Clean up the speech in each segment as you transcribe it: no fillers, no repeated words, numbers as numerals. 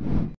Hurry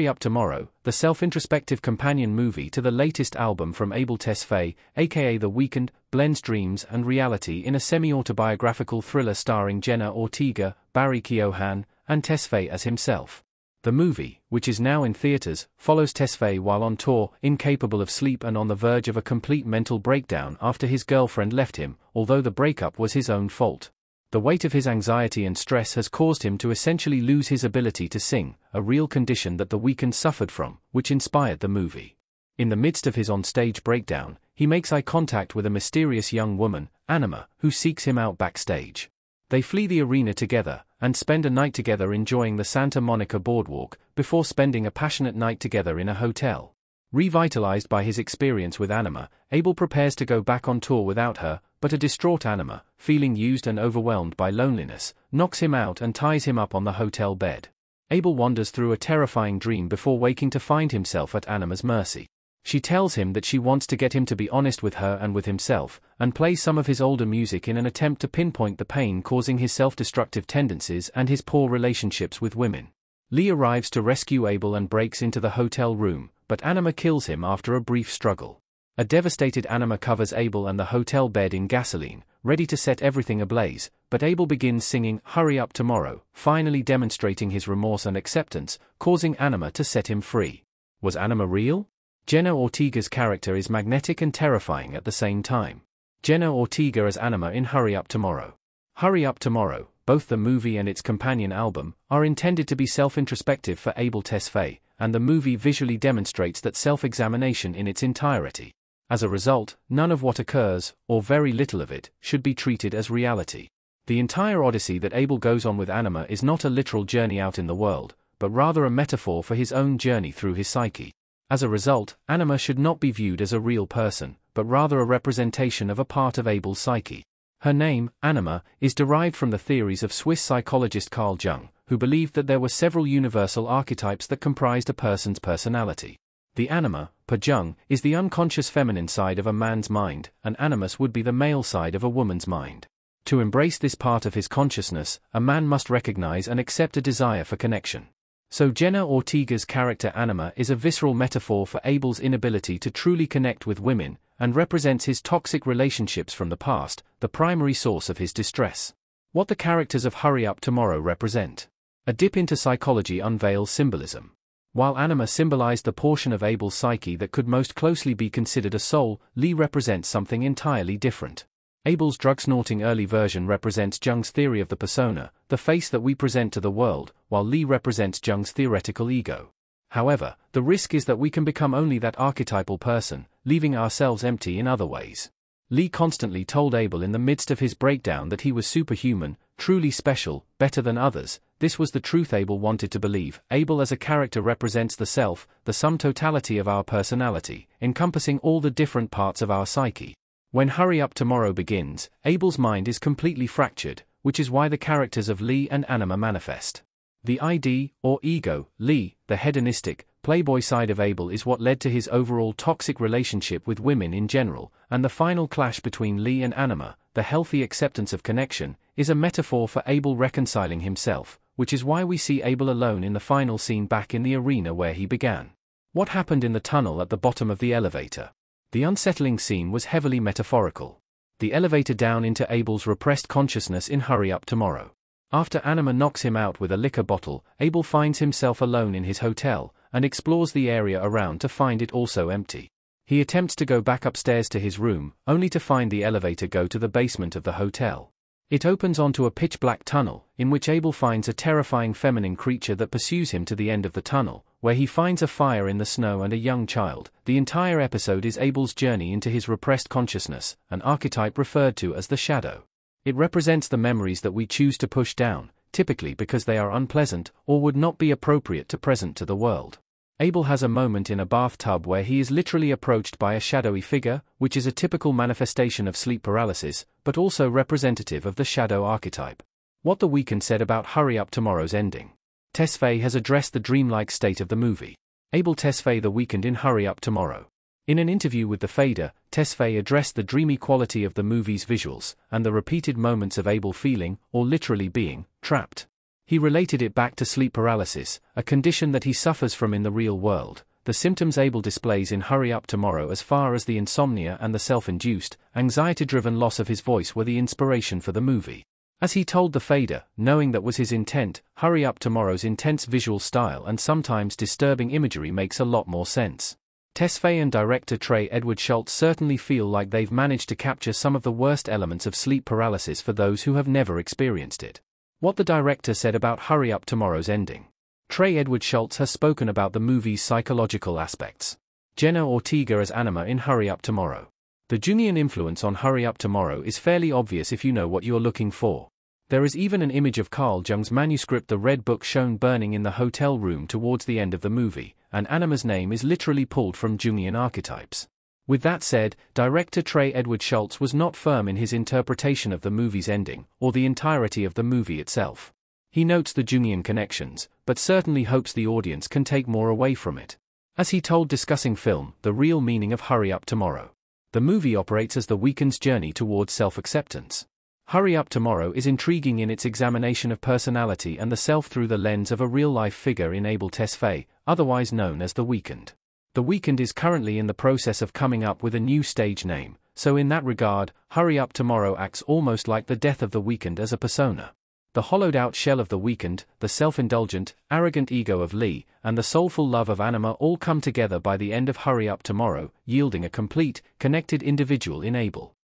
Up Tomorrow, the self-introspective companion movie to the latest album from Abel Tesfaye, aka The Weeknd, blends dreams and reality in a semi-autobiographical thriller starring Jenna Ortega, Barry Keoghan, and Tesfaye as himself. The movie, which is now in theaters, follows Tesfaye while on tour, incapable of sleep and on the verge of a complete mental breakdown after his girlfriend left him, although the breakup was his own fault. The weight of his anxiety and stress has caused him to essentially lose his ability to sing, a real condition that The Weeknd suffered from, which inspired the movie. In the midst of his on-stage breakdown, he makes eye contact with a mysterious young woman, Anima, who seeks him out backstage. They flee the arena together, and spend a night together enjoying the Santa Monica boardwalk, before spending a passionate night together in a hotel. Revitalized by his experience with Anima, Abel prepares to go back on tour without her, but a distraught Anima, feeling used and overwhelmed by loneliness, knocks him out and ties him up on the hotel bed. Abel wanders through a terrifying dream before waking to find himself at Anima's mercy. She tells him that she wants to get him to be honest with her and with himself, and plays some of his older music in an attempt to pinpoint the pain causing his self-destructive tendencies and his poor relationships with women. Lee arrives to rescue Abel and breaks into the hotel room, but Anima kills him after a brief struggle. A devastated Anima covers Abel and the hotel bed in gasoline, ready to set everything ablaze, but Abel begins singing Hurry Up Tomorrow, finally demonstrating his remorse and acceptance, causing Anima to set him free. Was Anima real? Jenna Ortega's character is magnetic and terrifying at the same time. Jenna Ortega as Anima in Hurry Up Tomorrow. Hurry Up Tomorrow, both the movie and its companion album, are intended to be self-introspective for Abel Tesfaye, and the movie visually demonstrates that self-examination in its entirety. As a result, none of what occurs, or very little of it, should be treated as reality. The entire odyssey that Abel goes on with Anima is not a literal journey out in the world, but rather a metaphor for his own journey through his psyche. As a result, Anima should not be viewed as a real person, but rather a representation of a part of Abel's psyche. Her name, Anima, is derived from the theories of Swiss psychologist Carl Jung, who believed that there were several universal archetypes that comprised a person's personality. The anima, per Jung, is the unconscious feminine side of a man's mind, and animus would be the male side of a woman's mind. To embrace this part of his consciousness, a man must recognize and accept a desire for connection. So Jenna Ortega's character Anima is a visceral metaphor for Abel's inability to truly connect with women, and represents his toxic relationships from the past, the primary source of his distress. What the characters of Hurry Up Tomorrow represent. A dip into psychology unveils symbolism. While Anima symbolized the portion of Abel's psyche that could most closely be considered a soul, Lee represents something entirely different. Abel's drug-snorting early version represents Jung's theory of the persona, the face that we present to the world, while Lee represents Jung's theoretical ego. However, the risk is that we can become only that archetypal person, leaving ourselves empty in other ways. Lee constantly told Abel in the midst of his breakdown that he was superhuman, truly special, better than others. This was the truth Abel wanted to believe. Abel as a character represents the self, the sum totality of our personality, encompassing all the different parts of our psyche. When Hurry Up Tomorrow begins, Abel's mind is completely fractured, which is why the characters of Lee and Anima manifest. The ID, or ego, Lee, the hedonistic, playboy side of Abel is what led to his overall toxic relationship with women in general, and the final clash between Lee and Anima, the healthy acceptance of connection, is a metaphor for Abel reconciling himself, which is why we see Abel alone in the final scene back in the arena where he began. What happened in the tunnel at the bottom of the elevator? The unsettling scene was heavily metaphorical. The elevator down into Abel's repressed consciousness in Hurry Up Tomorrow. After Anima knocks him out with a liquor bottle, Abel finds himself alone in his hotel, and explores the area around to find it also empty. He attempts to go back upstairs to his room, only to find the elevator go to the basement of the hotel. It opens onto a pitch-black tunnel, in which Abel finds a terrifying feminine creature that pursues him to the end of the tunnel, where he finds a fire in the snow and a young child. The entire episode is Abel's journey into his repressed consciousness, an archetype referred to as the shadow. It represents the memories that we choose to push down, typically because they are unpleasant, or would not be appropriate to present to the world. Abel has a moment in a bathtub where he is literally approached by a shadowy figure, which is a typical manifestation of sleep paralysis, but also representative of the shadow archetype. What The Weeknd said about Hurry Up Tomorrow's ending. Tesfaye has addressed the dreamlike state of the movie. Abel Tesfaye The Weeknd in Hurry Up Tomorrow. In an interview with The Fader, Tesfaye addressed the dreamy quality of the movie's visuals, and the repeated moments of Abel feeling, or literally being, trapped. He related it back to sleep paralysis, a condition that he suffers from in the real world. The symptoms Abel displays in Hurry Up Tomorrow, as far as the insomnia and the self-induced, anxiety-driven loss of his voice, were the inspiration for the movie. As he told The Fader, knowing that was his intent, Hurry Up Tomorrow's intense visual style and sometimes disturbing imagery makes a lot more sense. Tesfaye and director Trey Edward Schultz certainly feel like they've managed to capture some of the worst elements of sleep paralysis for those who have never experienced it. What the director said about Hurry Up Tomorrow's ending. Trey Edward Schultz has spoken about the movie's psychological aspects. Jenna Ortega as Anima in Hurry Up Tomorrow. The Jungian influence on Hurry Up Tomorrow is fairly obvious if you know what you're looking for. There is even an image of Carl Jung's manuscript The Red Book shown burning in the hotel room towards the end of the movie, and Anima's name is literally pulled from Jungian archetypes. With that said, director Trey Edward Schultz was not firm in his interpretation of the movie's ending, or the entirety of the movie itself. He notes the Jungian connections, but certainly hopes the audience can take more away from it. As he told discussing film, The Real Meaning of Hurry Up Tomorrow. The movie operates as The Weeknd's journey towards self-acceptance. Hurry Up Tomorrow is intriguing in its examination of personality and the self through the lens of a real-life figure in Abel Tesfaye, otherwise known as The Weeknd. The Weeknd is currently in the process of coming up with a new stage name, so in that regard, Hurry Up Tomorrow acts almost like the death of The Weeknd as a persona. The hollowed-out shell of The Weeknd, the self-indulgent, arrogant ego of Lee, and the soulful love of Anima all come together by the end of Hurry Up Tomorrow, yielding a complete, connected individual in Abel.